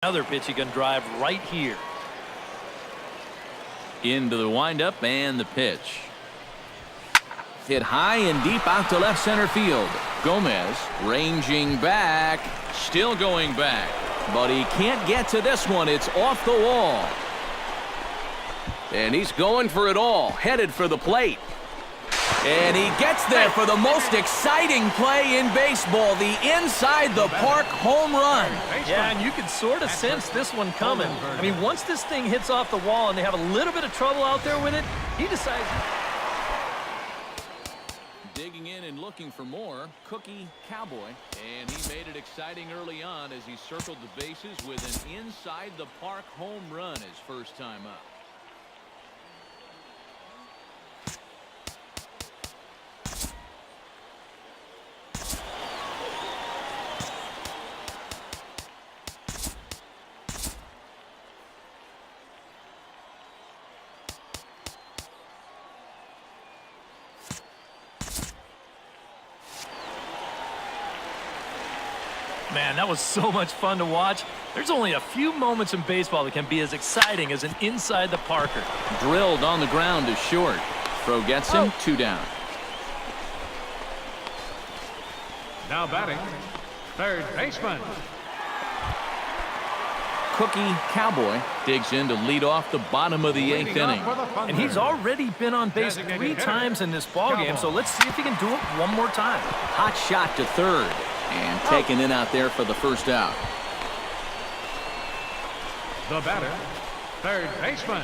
Another pitch he can drive right here. Into the windup and the pitch. Hit high and deep out to left center field. Gomez ranging back. Still going back. But he can't get to this one. It's off the wall. And he's going for it all. Headed for the plate. And he gets there for the most exciting play in baseball. The inside the park home run. Yeah, and you can sort of sense this one coming. I mean, once this thing hits off the wall and they have a little bit of trouble out there with it, he decides. Digging in and looking for more. Cookie Cowboy. And he made it exciting early on as he circled the bases with an inside the park home run his first time up. Man, that was so much fun to watch. There's only a few moments in baseball that can be as exciting as an inside the parker. Drilled on the ground to short. Throw gets him. 2 down. Now batting, third baseman. Cookie Cowboy digs in to lead off the bottom of the 8th inning. And he's already been on base 3 times in this ballgame, so let's see if he can do it one more time. Hot shot to third. And taken in out there for the first out. The batter, third baseman.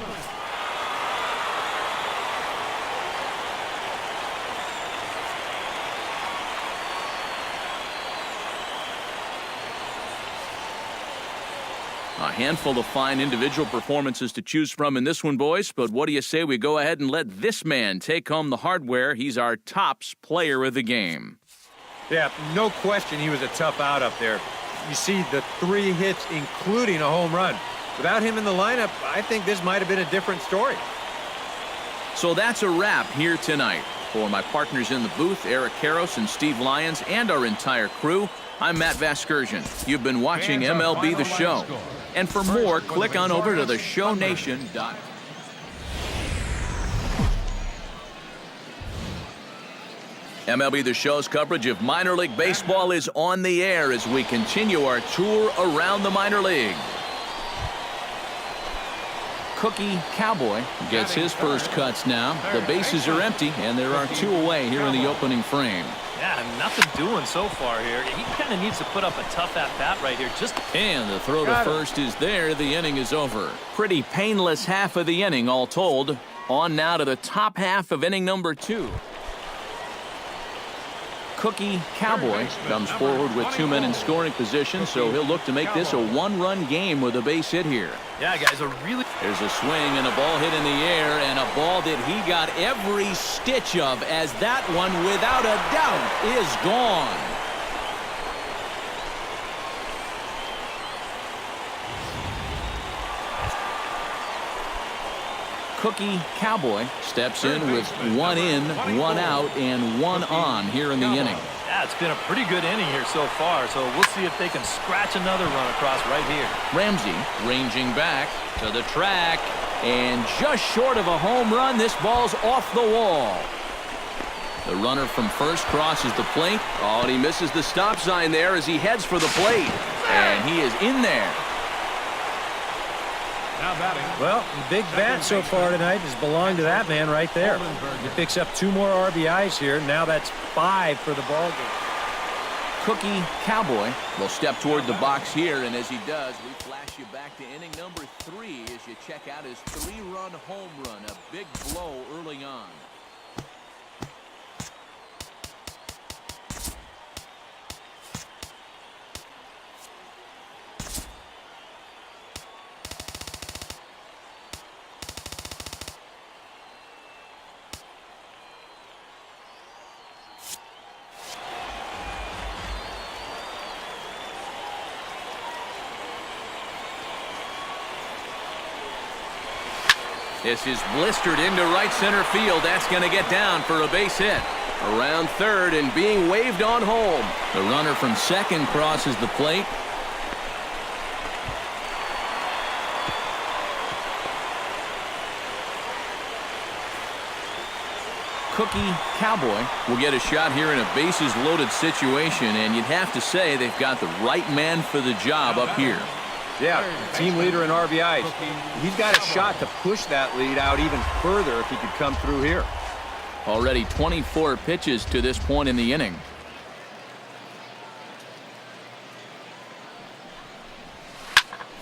A handful of fine individual performances to choose from in this one, boys. But what do you say we go ahead and let this man take home the hardware? He's our tops player of the game. Yeah, no question he was a tough out up there. You see the 3 hits, including a home run. Without him in the lineup, I think this might have been a different story. So that's a wrap here tonight. For my partners in the booth, Eric Karros and Steve Lyons, and our entire crew, I'm Matt Vasgersian. You've been watching MLB The Show. And for more, click on over to theshownation.com. MLB The Show's coverage of minor league baseball is on the air as we continue our tour around the minor league. Cookie Cowboy gets his first cuts now. The bases are empty, and there are 2 away here in the opening frame. Yeah, nothing doing so far here. He kind of needs to put up a tough at-bat right here. And the throw to first is there. The inning is over. Pretty painless half of the inning, all told. On now to the top half of inning number 2. Cookie Cowboy comes forward with 2 men in scoring position, so he'll look to make this a 1-run game with a base hit here. Yeah, guys, There's a swing and a ball hit in the air, and a ball that he got every stitch of, as that one, without a doubt, is gone. Cookie Cowboy steps in with 1 in, 1 out, and 1 on here in the inning. Yeah, it's been a pretty good inning here so far, so we'll see if they can scratch another run across right here. Ramsey ranging back to the track, and just short of a home run, this ball's off the wall. The runner from first crosses the plate. Oh, and he misses the stop sign there as he heads for the plate, and he is in there. Well, the big bat so far tonight has belonged to that man right there. He picks up 2 more RBIs here. Now that's 5 for the ballgame. Cookie Cowboy will step toward the box here, and as he does, we flash you back to inning number 3 as you check out his 3-run home run, a big blow early on. This is blistered into right center field. That's going to get down for a base hit. Around third and being waved on home. The runner from second crosses the plate. Cookie Cowboy will get a shot here in a bases-loaded situation, and you'd have to say they've got the right man for the job up here. Yeah, team leader in RBIs. He's got a shot to push that lead out even further if he could come through here. Already 24 pitches to this point in the inning.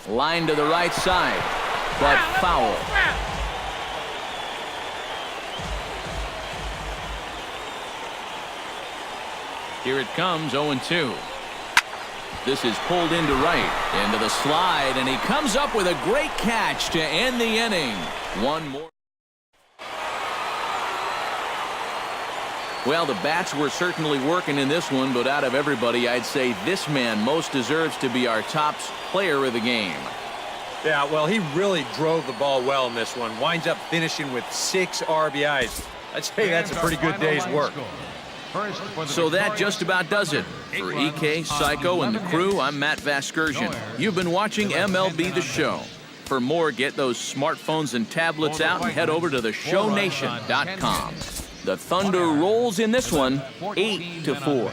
Line to the right side, but foul. Here it comes, 0-2. This is pulled into right, into the slide, and he comes up with a great catch to end the inning. One more. Well, the bats were certainly working in this one, but out of everybody, I'd say this man most deserves to be our top player of the game. Yeah, well, he really drove the ball well in this one. Winds up finishing with 6 RBIs. I'd say that's a pretty good day's work. So that just about does it. For EK, Psycho, and the crew, I'm Matt Vasgersian. You've been watching MLB The Show. For more, get those smartphones and tablets out and head over to theshownation.com. The Thunder rolls in this one, 8-4.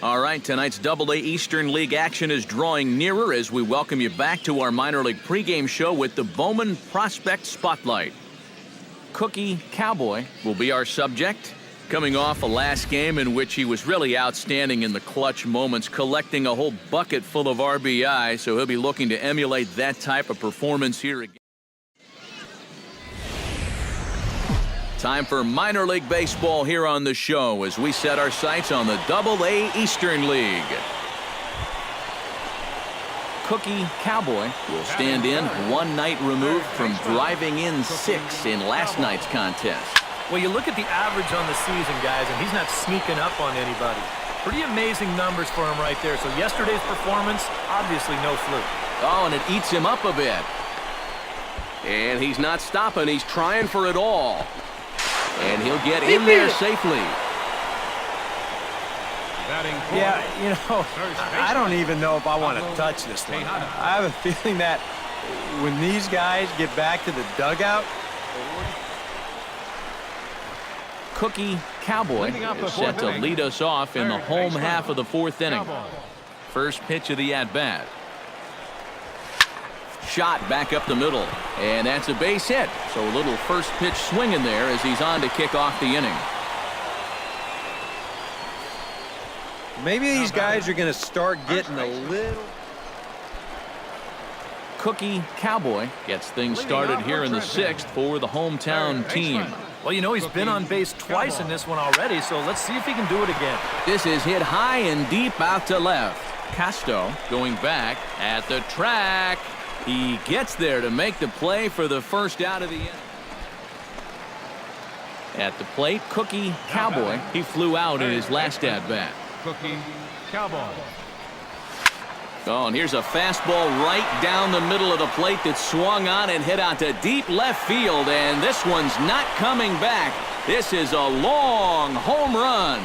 All right, tonight's AA Eastern League action is drawing nearer as we welcome you back to our minor league pregame show with the Bowman Prospect Spotlight. Cookie Cowboy will be our subject. Coming off a last game in which he was really outstanding in the clutch moments, collecting a whole bucket full of RBI, so he'll be looking to emulate that type of performance here again. Time for minor league baseball here on the show as we set our sights on the AA Eastern League. Cookie Cowboy will stand in, one night removed from driving in 6 in last night's contest. Well, you look at the average on the season, guys, and he's not sneaking up on anybody. Pretty amazing numbers for him right there. So yesterday's performance, obviously no fluke. Oh, and it eats him up a bit. And he's not stopping. He's trying for it all. And he'll get in there safely. Yeah, you know, I don't even know if I want to touch this one. I have a feeling that when these guys get back to the dugout, Cookie Cowboy is set to lead us off in the home half of the 4th inning. First pitch of the at-bat. Shot back up the middle, and that's a base hit. So a little first pitch swing in there as he's on to kick off the inning. maybe these guys are going to start getting a little... Cookie Cowboy gets things started here in the 6th for the hometown team. Well, you know, he's been on base twice in this one already, so let's see if he can do it again. This is hit high and deep out to left. Casto going back at the track. He gets there to make the play for the first out of the inning. At the plate, Cookie Cowboy. He flew out in his last at-bat. Cookie Cowboy. Oh, and here's a fastball right down the middle of the plate that swung on and hit out to deep left field, and this one's not coming back. This is a long home run.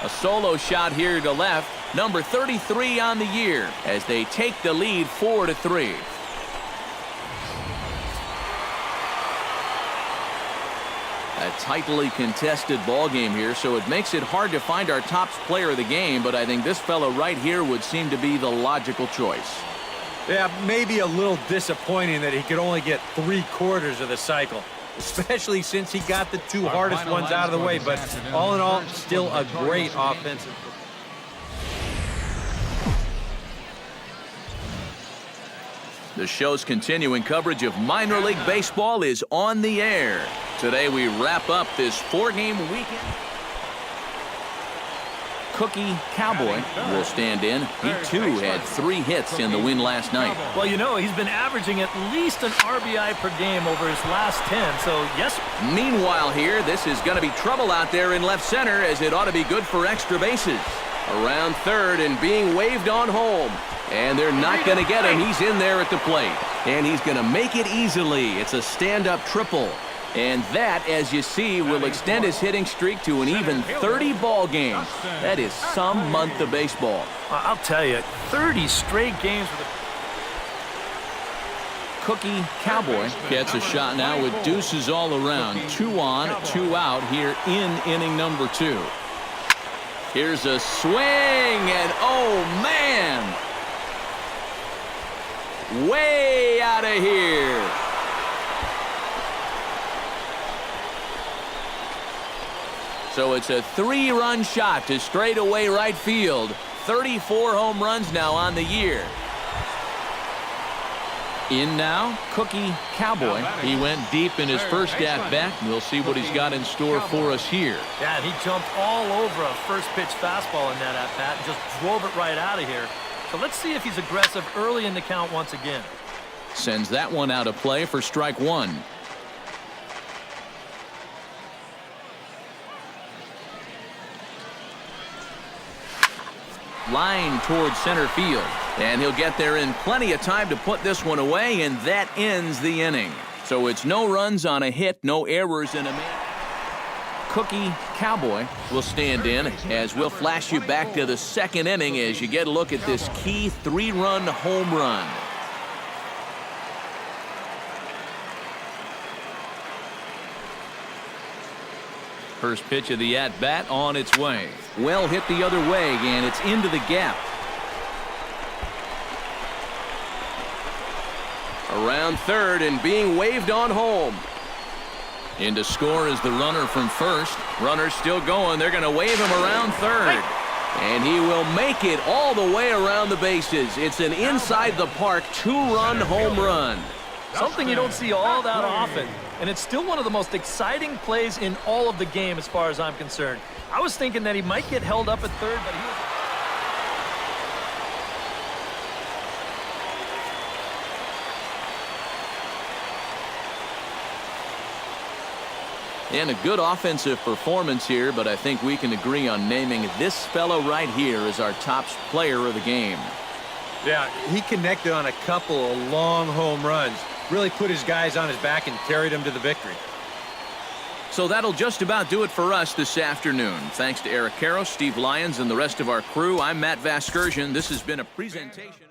A solo shot here to left, number 33 on the year, as they take the lead 4-3. A tightly contested ball game here, so it makes it hard to find our top player of the game, but I think this fellow right here would seem to be the logical choice. Yeah, maybe a little disappointing that he could only get 3/4 of the cycle, especially since he got the two hardest ones out of the way, but all in all, still a great offensive. The show's continuing coverage of minor league baseball is on the air. Today we wrap up this 4-game weekend. Cookie Cowboy will stand in. He too had 3 hits in the win last night. Well, you know, he's been averaging at least an RBI per game over his last 10, so yes. Meanwhile here, this is going to be trouble out there in left center, as it ought to be good for extra bases. Around third and being waved on home. And they're not going to get him. He's in there at the plate. And he's going to make it easily. It's a stand-up triple. And that, as you see, will extend his hitting streak to an even 30 ball games. That is some month of baseball. I'll tell you, 30 straight games with a... Cookie Cowboy gets a shot now with deuces all around. 2 on, 2 out here in inning number 2. Here's a swing, and oh man, way out of here. So it's a 3-run shot to straightaway right field. 34 home runs now on the year. In now, Cookie Cowboy. He went deep in his first at-bat. We'll see what he's got in store for us here. Yeah, and he jumped all over a first-pitch fastball in that at-bat and just drove it right out of here. So let's see if he's aggressive early in the count once again. Sends that one out of play for strike 1. Line towards center field. And he'll get there in plenty of time to put this one away, and that ends the inning. So it's no runs on a hit, no errors in a man. Cookie Cowboy will stand in as we'll flash you back to the second inning as you get a look at this key 3-run home run. First pitch of the at-bat on its way. Well hit the other way, and it's into the gap. Around third and being waved on home. In to score is the runner from first. Runner still going. They're going to wave him around third. And he will make it all the way around the bases. It's an inside the park 2-run home run. Something you don't see all that often. And it's still one of the most exciting plays in all of the game as far as I'm concerned. I was thinking that he might get held up at third, but he was... And a good offensive performance here, but I think we can agree on naming this fellow right here as our top player of the game. Yeah, he connected on a couple of long home runs. Really put his guys on his back and carried them to the victory. So that'll just about do it for us this afternoon. Thanks to Eric Karros, Steve Lyons, and the rest of our crew. I'm Matt Vasgersian. This has been a presentation.